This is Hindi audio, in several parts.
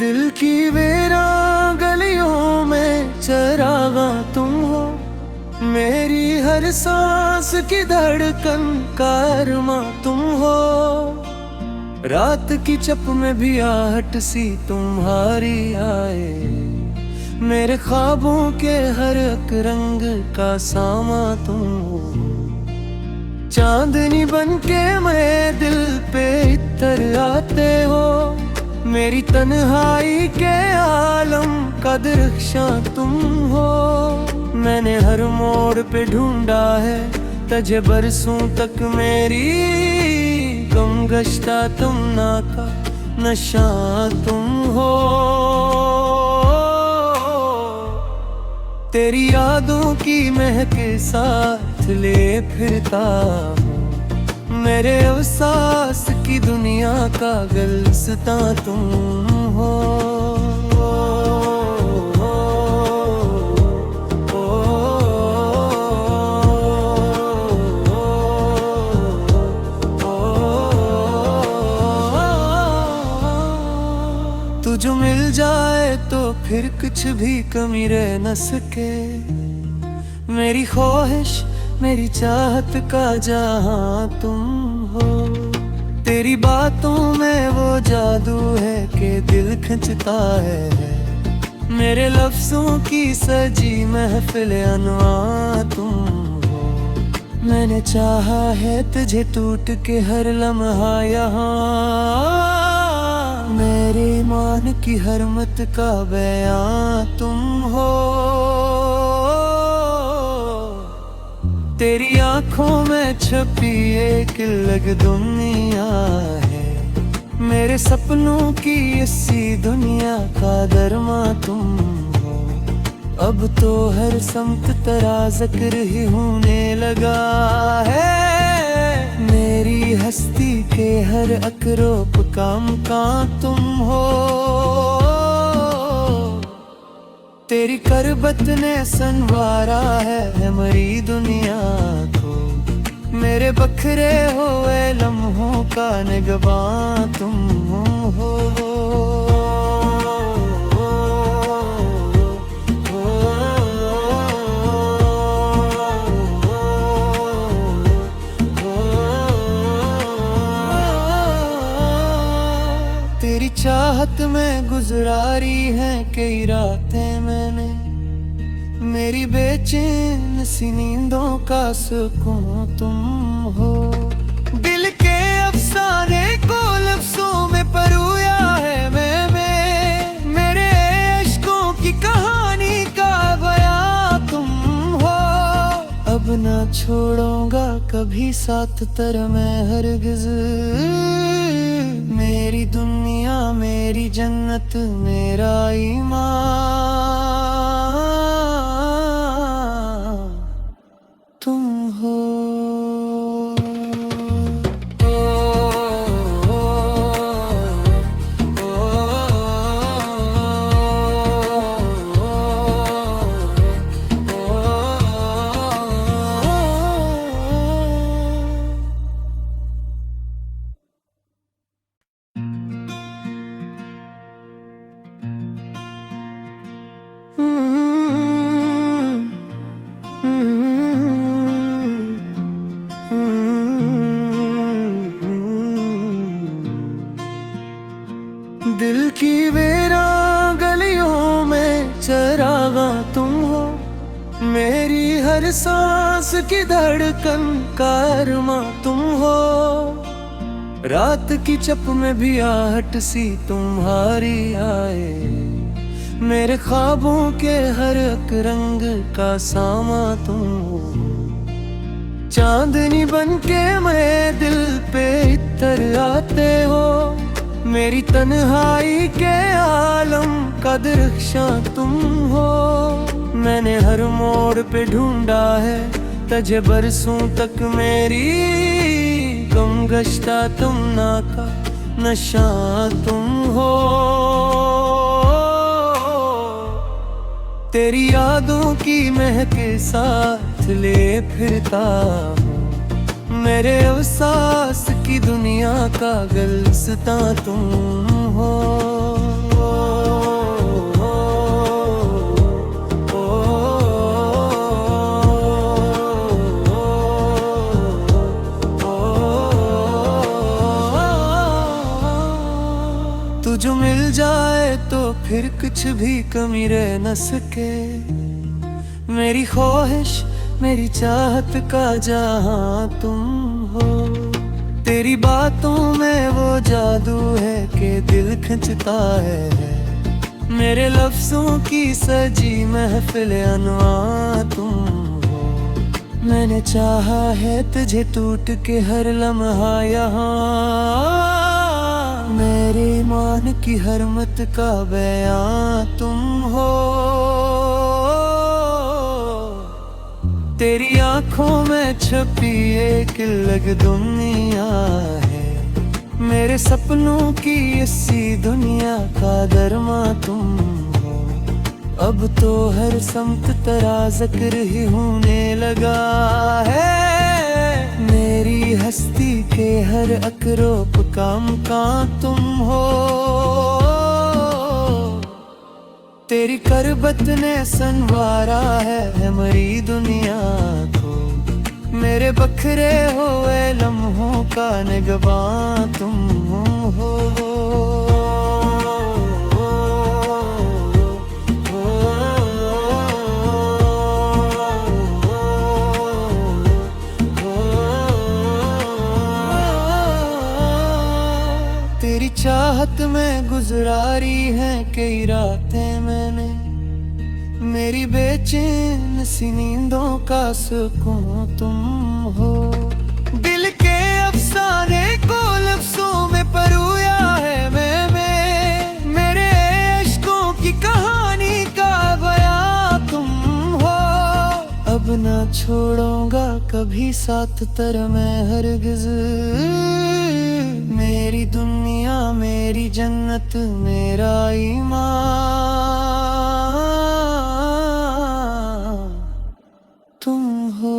दिल की वीरान गलियों में चरागा तुम हो, मेरी हर सांस की धड़कन का अरमा तुम हो। रात की चप में भी आहट सी तुम्हारी आए, मेरे ख्वाबों के हर एक रंग का सामा तुम हो। चांदनी बनके मैं दिल पे इतर आते हो, मेरी तन्हाई के आलम का दृक्षा तुम हो। मैंने हर मोड़ पे ढूंढा है तजे बरसों तक मेरी गम गश्ता तुम ना का नशा तुम हो। तेरी यादों की महक साथ ले फिरता हूँ, मेरे एहसास की दुनिया का गुलस्ता तुम हो। तू जो मिल जाए तो फिर कुछ भी कमी रह न सके, मेरी ख्वाहिश मेरी चाहत का जहां तुम हो। तेरी बातों में वो जादू है कि दिल खिंचता है, मेरे लफ्जों की सजी महफिल अनवा तुम हो। मैंने चाहा है तुझे टूट के हर लम्हा यहाँ, मेरे ईमान की हरमत का बयां तुम हो। तेरी आंखों में छपी एक अलग दुनिया है, मेरे सपनों की इसी दुनिया का दरमा तुम हो। अब तो हर समत तेरा जिक्र ही होने लगा है, मेरी हस्ती के हर अकरो काम का तुम हो। तेरी करबत ने संवारा है हमारी दुनिया को, मेरे बखरे हुए लम्हों का निगहबान तुम हो। तेरी चाहत में गुजारी है कई रातें मैंने, मेरी बेचैन सी नींदों का सुकून तुम हो। दिल के अफसाने को लफ्जों में परोया है मैं, मेरे इश्कों की कहानी का बयां तुम हो। अब ना छोड़ूंगा कभी साथ तेरा मैं हरगिज़, मेरी दुनिया मेरी जन्नत मेरा ईमान तुम हो। दिल की वीरान गलियों में चरागा तुम हो, मेरी हर सांस की धड़कन का अरमा तुम हो। रात की चप में भी आहट सी तुम्हारी आए, मेरे ख्वाबों के हर एक रंग का सामा तुम हो। चांदनी बनके मैं दिल पे इतर आते हो, मेरी तन्हाई के आलम का दृक्षा तुम हो। मैंने हर मोड़ पे ढूंढा है तजे बरसों तक मेरी गम गश्ता तुम ना का नशा तुम हो। तेरी यादों की महक साथ ले फिरता हूँ, मेरे एहसास की दुनिया का गुलस्ता तुम हो। तू जो मिल जाए तो फिर कुछ भी कमी रह न सके। मेरी ख्वाहिश मेरी चाहत का जहां तुम हो। तेरी बातों में वो जादू है कि दिल खिंचता है। मेरे लफ्जों की सजी महफिल अनवा तुम हो। मैंने चाहा है तुझे टूट के हर लम्हा यहाँ। मेरे ईमान की हरमत का बयां तुम हो। तेरी आंखों में छपी एक अलग दुनिया है। मेरे सपनों की इसी दुनिया का दरमा तुम हो। अब तो हर समत तेरा जिक्र ही होने लगा है। मेरी हस्ती के हर अकरो काम का तुम हो। तेरी करबत ने संवारा है मरी दुनिया को। मेरे बखरे हुए लम्हों का निगहबान तुम हो। तेरी चाहत में गुजारी है कई रातें मैंने। मेरी बेचैन सी नींदों का सुकून तुम हो। दिल के अफसाने को लफ्जों में परोया है मैं। मेरे इश्कों की कहानी का बयां तुम हो। अब ना छोड़ूंगा कभी साथ तेरा मैं हरगिज़। मेरी दुनिया मेरी जन्नत मेरा ईमान तुम हो।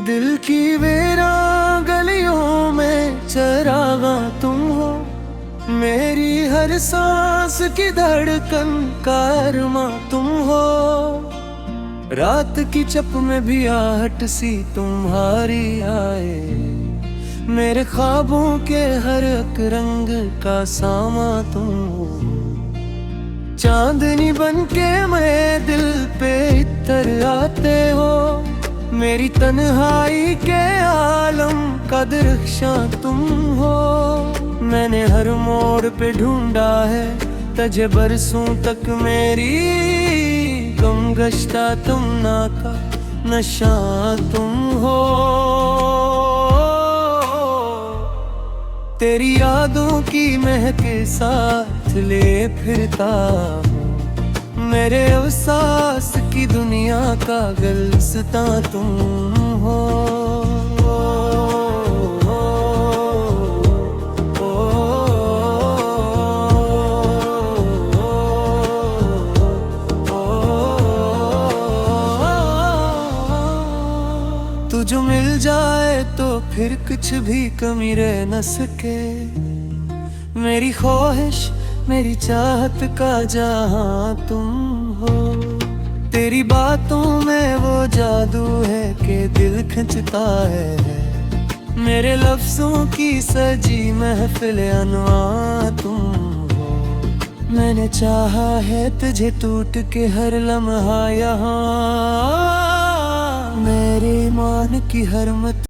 दिल की वीरान गलियों में चरागा तुम हो। मेरी हर सांस की धड़कन का अरमा तुम हो। रात की चप में भी आहट सी तुम्हारी आए। मेरे ख्वाबों के हर एक रंग का सामा तुम हो। चांदनी बनके मैं दिल पे इतर आते हो। मेरी तन्हाई के आलम का दृश्य तुम हो। मैंने हर मोड़ पे ढूंढा है तुझे बरसों तक। मेरी गम गश्ता तुम ना का नशा तुम हो। तेरी यादों की महक साथ ले फिरता हूँ। मेरे एहसास की दुनिया का गुलस्ता तुम हो। तू जो मिल जाए तो फिर कुछ भी कमी रह न सके। मेरी ख्वाहिश मेरी चाहत का जहां तुम हो। तेरी बातों में वो जादू है कि दिल खिंचता है। मेरे लफ्जों की सजी महफिल अनवा तुम हो। मैंने चाहा है तुझे टूट के हर लम्हा यहाँ। मेरे ईमान की हरमत